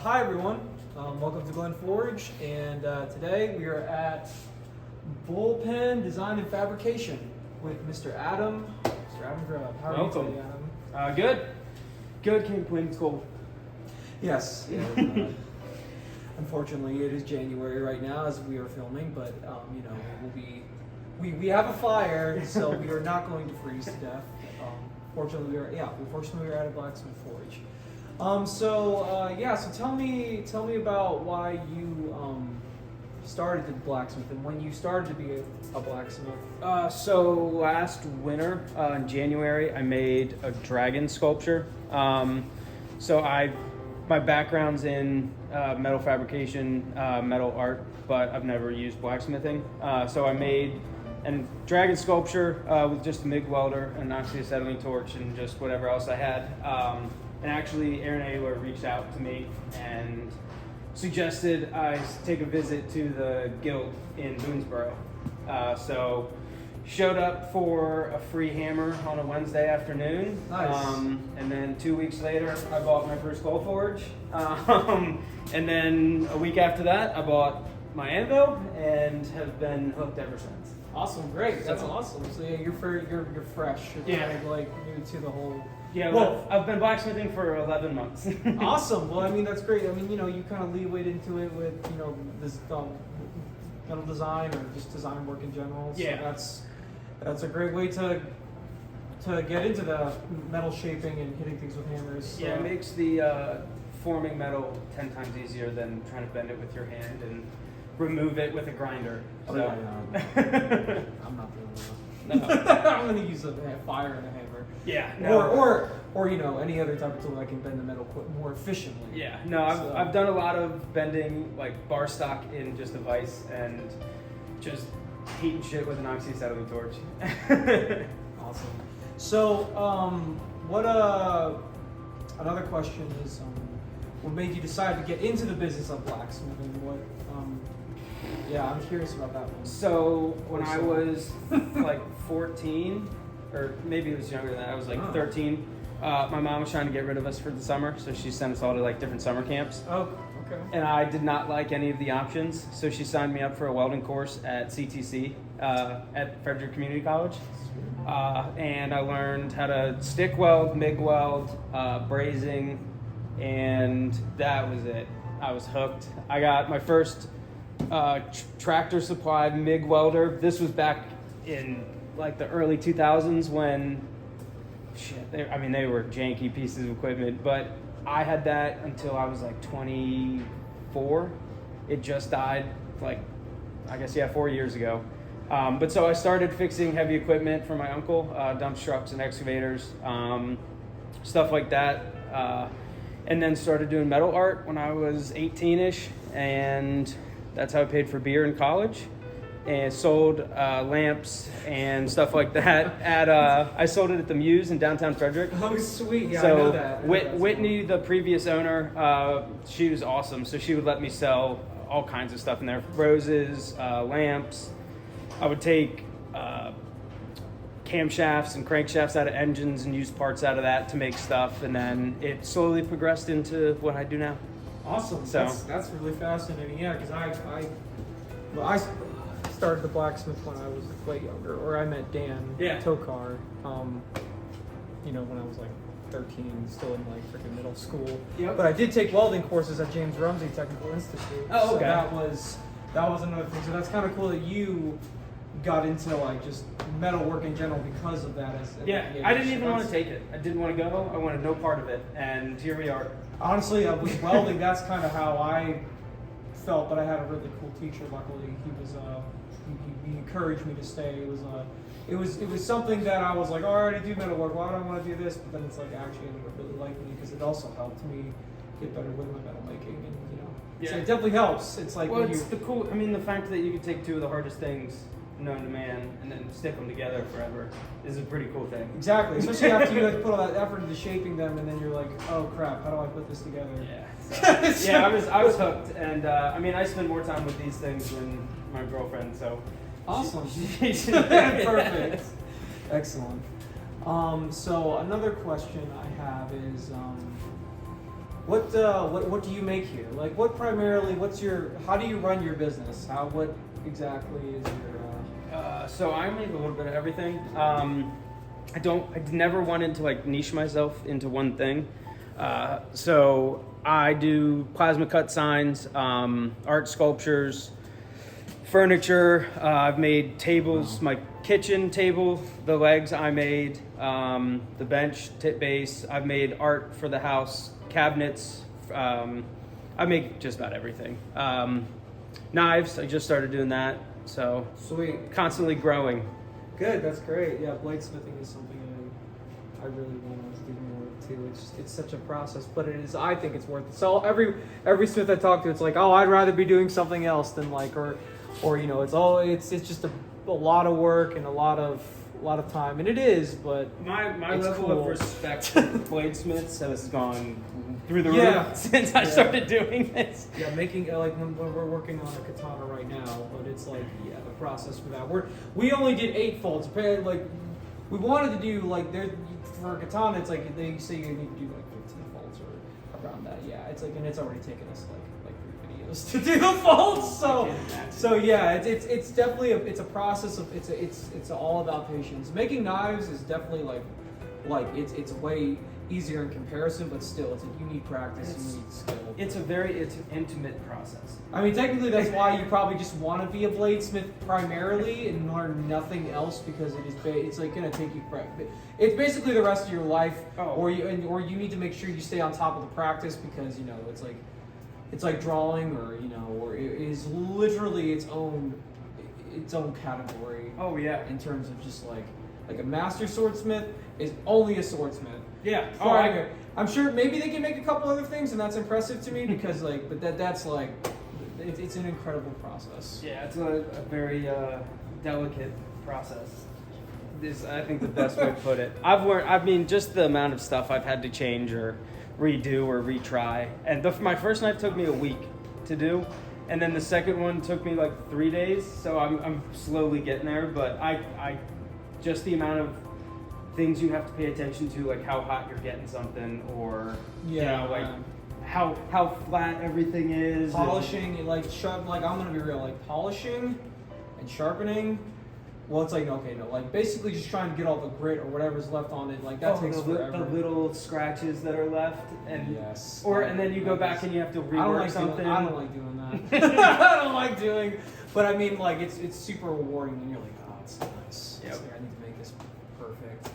Hi everyone, welcome to Glen Forge, and today we are at Bullpen Design and Fabrication with Mr. Adam. Mr. Adam Grubb. How are Welcome. you today, Adam? Good. Can't complain. It's cold. Yes. Yeah, unfortunately, it is January right now as we are filming, but we have a fire, so we are not going to freeze to death. Fortunately, we are at a blacksmith forge. So tell me about why you started the blacksmith and when you started to be a blacksmith. So last winter in January, I made a dragon sculpture. My background's in metal fabrication, metal art, but I've never used blacksmithing. So I made a dragon sculpture with just a MIG welder, an oxyacetylene torch, and just whatever else I had. And actually, Aaron Ayler reached out to me and suggested I take a visit to the guild in Boonesboro. So showed up for a free hammer on a Wednesday afternoon. Nice. And then 2 weeks later, I bought my first Gold Forge. And then a week after that, I bought my anvil and have been hooked ever since. Awesome, great. That's awesome. So yeah, you're fresh. You're kind of like new to the whole. Yeah, well, I've been blacksmithing for 11 months. Awesome. Well, I mean, that's great. I mean, you kind of leewayed into it with, this metal design or just design work in general. So Yeah. that's a great way to get into the metal shaping and hitting things with hammers. So. Yeah, it makes the forming metal 10 times easier than trying to bend it with your hand and remove it with a grinder. Oh, So. yeah. I'm not doing that. No. I'm going to use a fire and a hammer. Yeah. No. Or any other type of tool that can bend the metal more efficiently. Yeah. No, I've done a lot of bending, like bar stock in just a vise and just heating shit with an oxyacetylene torch. Awesome. So, another question is, what made you decide to get into the business of blacksmithing? I'm curious about that one. So when I was like 14, or maybe it was younger than that, I was like 13. My mom was trying to get rid of us for the summer, so she sent us all to like different summer camps. Oh, okay. And I did not like any of the options, so she signed me up for a welding course at CTC at Frederick Community College. And I learned how to stick weld, MIG weld, brazing, and that was it. I was hooked. I got my first Tractor Supply MIG welder. This was back in like the early 2000s when they were janky pieces of equipment, but I had that until I was like 24. It just died 4 years ago. But so I started fixing heavy equipment for my uncle, dump trucks and excavators, stuff like that. And then started doing metal art when I was 18-ish, and that's how I paid for beer in college, and sold lamps and stuff like that. I sold it at the Muse in downtown Frederick. Oh, sweet. Yeah, so I know that. Whitney, the previous owner, she was awesome. So she would let me sell all kinds of stuff in there. Roses, lamps. I would take camshafts and crankshafts out of engines and use parts out of that to make stuff. And then it slowly progressed into what I do now. Awesome. So that's really fascinating. Yeah, because I started the blacksmith when I was way younger, or I met Dan Tokar. When I was like 13, still in like freaking middle school. Yep. But I did take welding courses at James Rumsey Technical Institute. Oh, okay. So that was another thing. So that's kind of cool that you got into like just metal work in general because of that. I didn't even want to take it. I didn't want to go. I wanted no part of it, and here we are. Honestly, with welding, that's kind of how I felt, but I had a really cool teacher. Luckily, he encouraged me to stay. It was something that I was like, oh, I already do metal work. Why do I want to do this? But then it's like actually ended up really liking me because it also helped me get better with my metal making, and so it definitely helps. It's like the fact that you can take two of the hardest things known to man and then stick them together forever is a pretty cool thing. Exactly, especially after you put all that effort into shaping them, and then you're like, oh crap, how do I put this together? Yeah. So, I was hooked, and I spend more time with these things than my girlfriend. So awesome. Perfect. Excellent. So another question I have is, what do you make here? Like, how do you run your business? What exactly is your? So I make a little bit of everything. I never wanted to like niche myself into one thing. So I do plasma cut signs, art sculptures, furniture. I've made tables, my kitchen table, the legs I made, the bench, tip base. I've made art for the house, cabinets. I make just about everything. Knives, I just started doing that. So Sweet. constantly growing. Good, that's great. Yeah, bladesmithing is something I really want to do more of too. It's such a process, but I think it's worth it. So every smith I talk to, it's like, oh, I'd rather be doing something else than like, or it's just a lot of work and a lot of time, and it is, but My it's level cool. of respect for bladesmiths has gone through the Yeah. roof since I started doing this. Yeah, making like when we're working on a katana right now, but it's like the process for that. We only did 8 folds. Like we wanted to do like for a katana, it's like they say you need to do like 15 folds or around that. Yeah, it's like, and it's already taken us like 3 videos to do the folds. So yeah, it's definitely a process of it's all about patience. Making knives is definitely like it's way easier in comparison, but still, you need practice, you need skill. It's an intimate process. I mean, technically, that's why you probably just want to be a bladesmith primarily and learn nothing else, because it's like going to take you. It's basically the rest of your life, or you need to make sure you stay on top of the practice, because it's like drawing, or it is literally its own category. Oh yeah. In terms of just like a master swordsmith is only a swordsmith. Yeah. I'm sure maybe they can make a couple other things, and that's impressive to me, because that's like it's an incredible process. Yeah, it's a very delicate process. I think the best way to put it. I've learned. I mean, just the amount of stuff I've had to change or redo or retry. And my first knife took me a week to do, and then the second one took me like 3 days. So I'm slowly getting there. But I just the amount of things you have to pay attention to, like how hot you're getting something, or how flat everything is. Polishing, I'm gonna be real, like polishing and sharpening. Well, it's like like basically just trying to get all the grit or whatever's left on it. Like that takes forever. The little scratches that are left, and yes, and then you go back and you have to rework something. I don't like doing that. I don't like doing, but I mean, like it's super rewarding, and you're like, oh, it's nice. Yep. I need to make this perfect.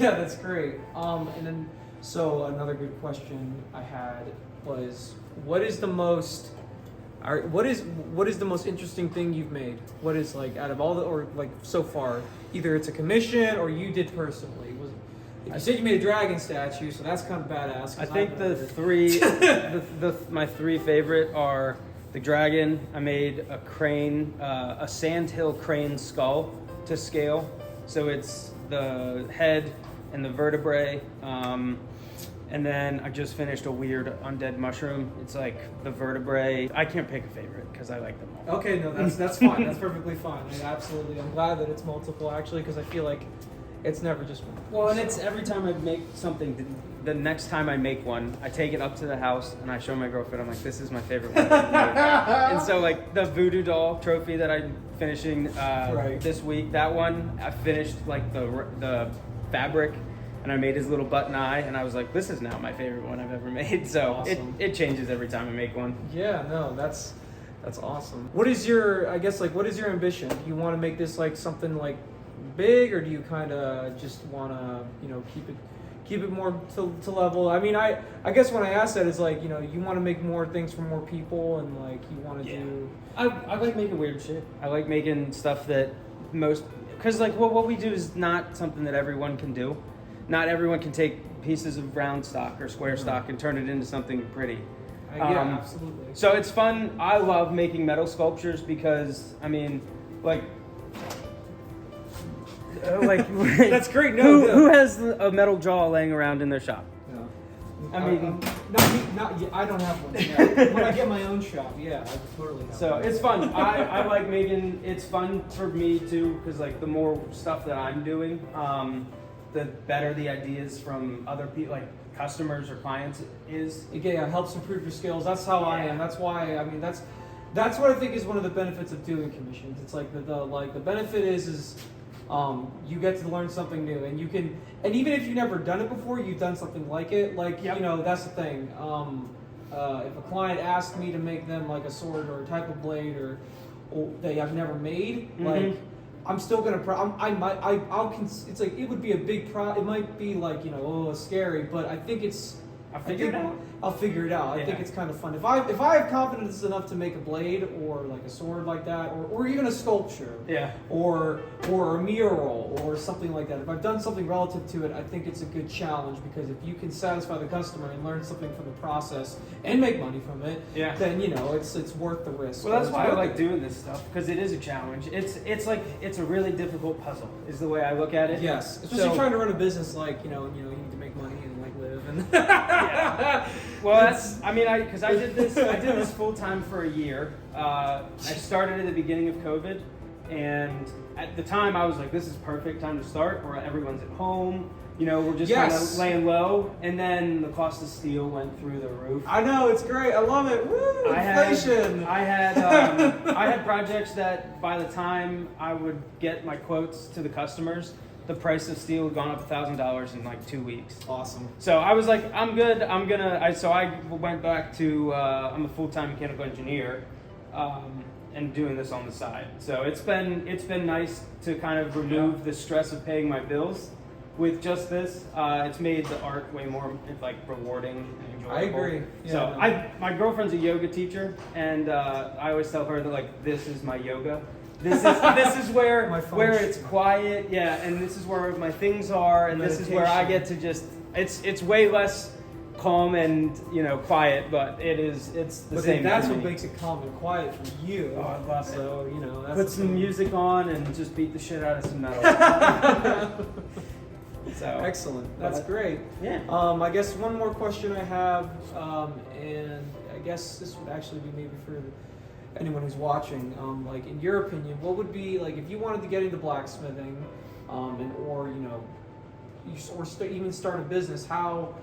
Yeah, that's great. And then, so another good question I had was, what is the most interesting thing you've made? What is like out of all or like so far? Either it's a commission or you did personally. You said you made a dragon statue, so that's kind of badass. I think the three, my 3 favorite are the dragon. I made a crane, a sandhill crane skull to scale. So it's the head and the vertebrae, and then I just finished a weird undead mushroom. It's like the vertebrae. I can't pick a favorite because I like them all. Okay, no, that's fine. That's perfectly fine. Absolutely. I'm glad that it's multiple, actually, because I feel like it's never just one. Well, and it's every time I make something, the next time I make one, I take it up to the house and I show my girlfriend. I'm like, this is my favorite one. And so, like the voodoo doll trophy that I'm finishing this week, that one I finished like the fabric, and I made his little button eye, and I was like, this is now my favorite one I've ever made. So awesome. it changes every time I make one. Yeah, no, that's awesome. What is your ambition? Do you want to make this like something like big, or do you kind of just want to keep it more to level? I mean, I guess when I ask that, it's like, you want to make more things for more people, and like you want to do. I like making weird shit. I like making stuff that because like what we do is not something that everyone can do. Not everyone can take pieces of round stock or square stock and turn it into something pretty. Yeah, absolutely. So it's fun. I love making metal sculptures because, I mean, like that's great. Who has a metal jaw laying around in their shop? I mean, I don't have one. Yeah. When I get my own shop, yeah, I totally have. So it's fun. I like making. It's fun for me too, because like the more stuff that I'm doing, the better the ideas from other people, like customers or clients is. Again, it helps improve your skills. That's how I am. That's why, I mean, that's what I think is one of the benefits of doing commissions. It's like the benefit is you get to learn something new, and you can, and even if you've never done it before, you've done something like it. Like, you know, that's the thing. If a client asks me to make them like a sword or a type of blade or that I've never made, like, I'm still gonna. It's like, it would be a big it might be like, you know, scary, but I think it's. I'll figure it out. I'll figure it out. I think it's kind of fun. If I have confidence enough to make a blade or like a sword like that, or even a sculpture, or a mural or something like that. If I've done something relative to it, I think it's a good challenge, because if you can satisfy the customer and learn something from the process and make money from it, then, you know, it's worth the risk. Well, that's why I like doing this stuff, because it is a challenge. It's like, it's a really difficult puzzle, is the way I look at it. Yes, especially trying to run a business, like, you know, you need to make money and like live and. Well, that's. I mean, because I did this full time for a year. I started at the beginning of COVID, and at the time I was like, "This is perfect time to start, where everyone's at home. You know, we're just kind of laying low." And then the cost of steel went through the roof. I know, it's great. I love it. Woo! Inflation. I had projects that by the time I would get my quotes to the customers, the price of steel had gone up $1,000 in like 2 weeks. Awesome. So I was like, I'm good. So I went back to, I'm a full-time mechanical engineer, and doing this on the side. So it's been nice to kind of remove the stress of paying my bills with just this. It's made the art way more like rewarding and enjoyable. I agree. Yeah, so my girlfriend's a yoga teacher, and I always tell her that, like, this is my yoga. This is where it's quiet, and this is where my things are, and this is where I get to just. It's way less calm and, you know, quiet, but it's the same. But that's what makes it calm and quiet for you. Oh, I love it. So, you know, that's put some music on and just beat the shit out of some metal. So excellent. That's great. Yeah. I guess one more question I have, and I guess this would actually be maybe for anyone who's watching, like, in your opinion, what would be, like, if you wanted to get into blacksmithing, or, you know, even start a business, how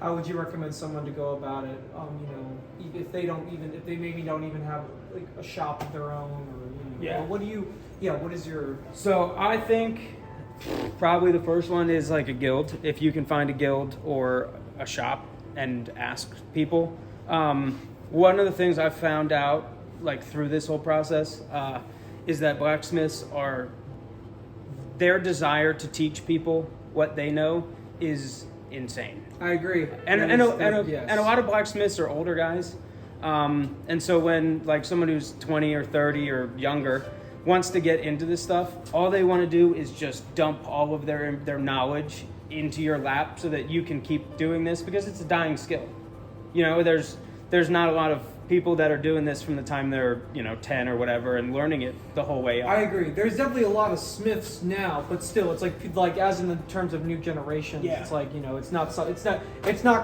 would you recommend someone to go about it? You know, if they maybe don't even have like a shop of their own, or, you know, what is your? So I think probably the first one is like a guild. If you can find a guild or a shop and ask people. One of the things I found out, like, through this whole process, is that blacksmiths their desire to teach people what they know is insane. I agree. And a lot of blacksmiths are older guys. And so when, like, someone who's 20 or 30 or younger wants to get into this stuff, all they want to do is just dump all of their knowledge into your lap so that you can keep doing this, because it's a dying skill. You know, there's not a lot of people that are doing this from the time they're, you know, 10 or whatever, and learning it the whole way up. I agree. There's definitely a lot of smiths now, but still, it's like as in the terms of new generations, it's like, you know, it's not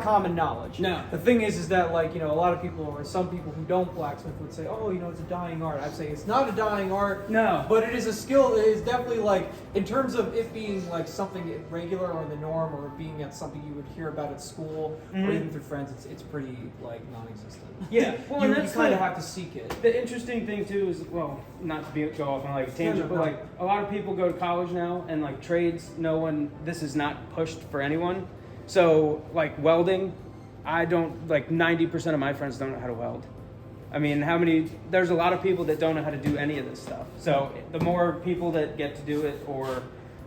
common knowledge. No. The thing is that, like, you know, a lot of people, or some people who don't blacksmith, would say, oh, you know, it's a dying art. I'd say it's not a dying art. No. But it is a skill. It is definitely, like, in terms of it being like something regular or the norm, or being at something you would hear about at school, or even through friends, it's pretty, like, non-existent. Yeah. Well, you kind of have to seek it. The interesting thing too is, well, not to go off on like a tangent, but like a lot of people go to college now, and like trades, this is not pushed for anyone. So like welding, I don't, like 90% of my friends don't know how to weld. I mean, there's a lot of people that don't know how to do any of this stuff. So the more people that get to do it or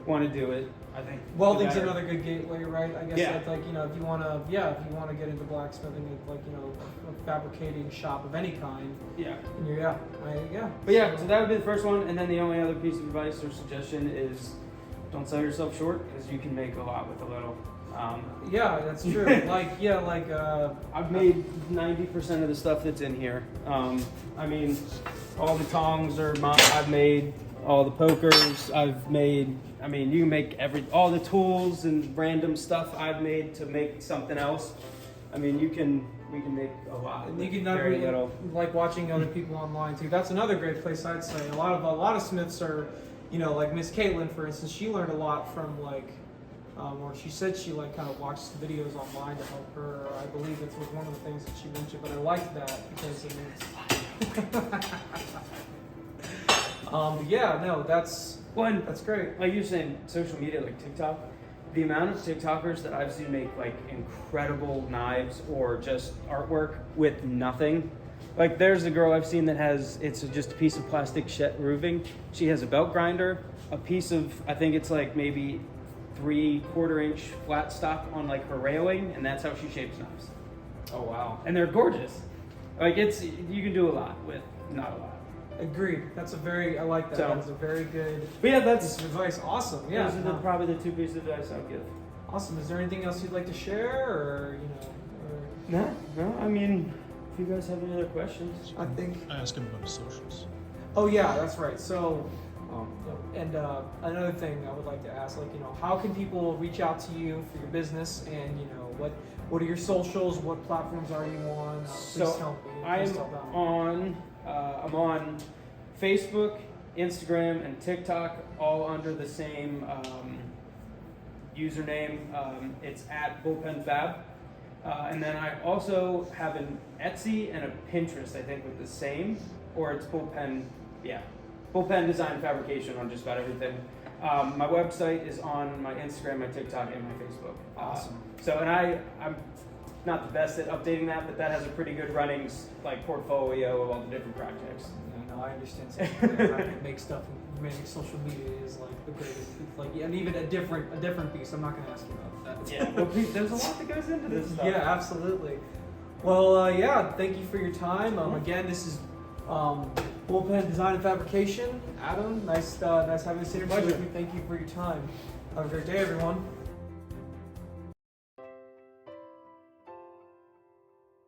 want to do it, I think welding's another good gateway, right? I guess that's like, you know, if you want to get into blacksmithing, like, you know, a fabricating shop of any kind. Yeah. And But yeah, so that would be the first one, and then the only other piece of advice or suggestion is don't sell yourself short, because you can make a lot with a little. Yeah, that's true. I've made 90% of the stuff that's in here. I mean, all the tongs are mine. I've made all the pokers. I've made. I mean, you can make all the tools and random stuff I've made to make something else. I mean, we can make a lot. And you can very little. Like watching other people online too. That's another great place, I'd say. A lot of smiths are, you know, like Miss Caitlin, for instance. She learned a lot from, like, or she said she like kind of watched videos online to help her. I believe it was one of the things that she mentioned, but I liked that because it means. Yeah, no, that's great. Like you're saying, social media like TikTok, the amount of TikTokers that I've seen make like incredible knives or just artwork with nothing. Like there's a girl I've seen that has, it's just a piece of plastic roofing. She has a belt grinder, a piece of, I think it's like maybe 3/4 inch flat stock on like her railing, and that's how she shapes knives. Oh wow. And they're gorgeous. Like you can do a lot with not a lot. Agreed. I like that. So- That's a very good But yeah, piece that's of advice. Awesome. Yeah. those are no. probably the two pieces of advice I'll give. Awesome. Is there anything else you'd like to share, or No, I mean, if you guys have any other questions. I think. I asked him about his socials. Oh yeah, that's right. So, and another thing I would like to ask, like, how can people reach out to you for your business, and what are your socials? What platforms are you on? Please tell me. Please tell them. I'm on Facebook, Instagram, and TikTok, all under the same username. It's at Bullpen Fab. And then I also have an Etsy and a Pinterest, I think, with the same, or it's Bullpen Design Fabrication on just about everything. My website is on my Instagram, my TikTok, and my Facebook. Awesome. I'm not the best at updating that, but that has a pretty good running portfolio of all the different projects. Yeah, no, I understand. Trying to make stuff and manage social media is like the greatest. And even a different piece. I'm not going to ask you about that. Yeah, well, please, there's a lot that goes into this stuff. Yeah, absolutely. Well, thank you for your time. Again, this is Bullpen Design and Fabrication. Adam, nice having this interview with you. Thank you for your time. Have a great day, everyone.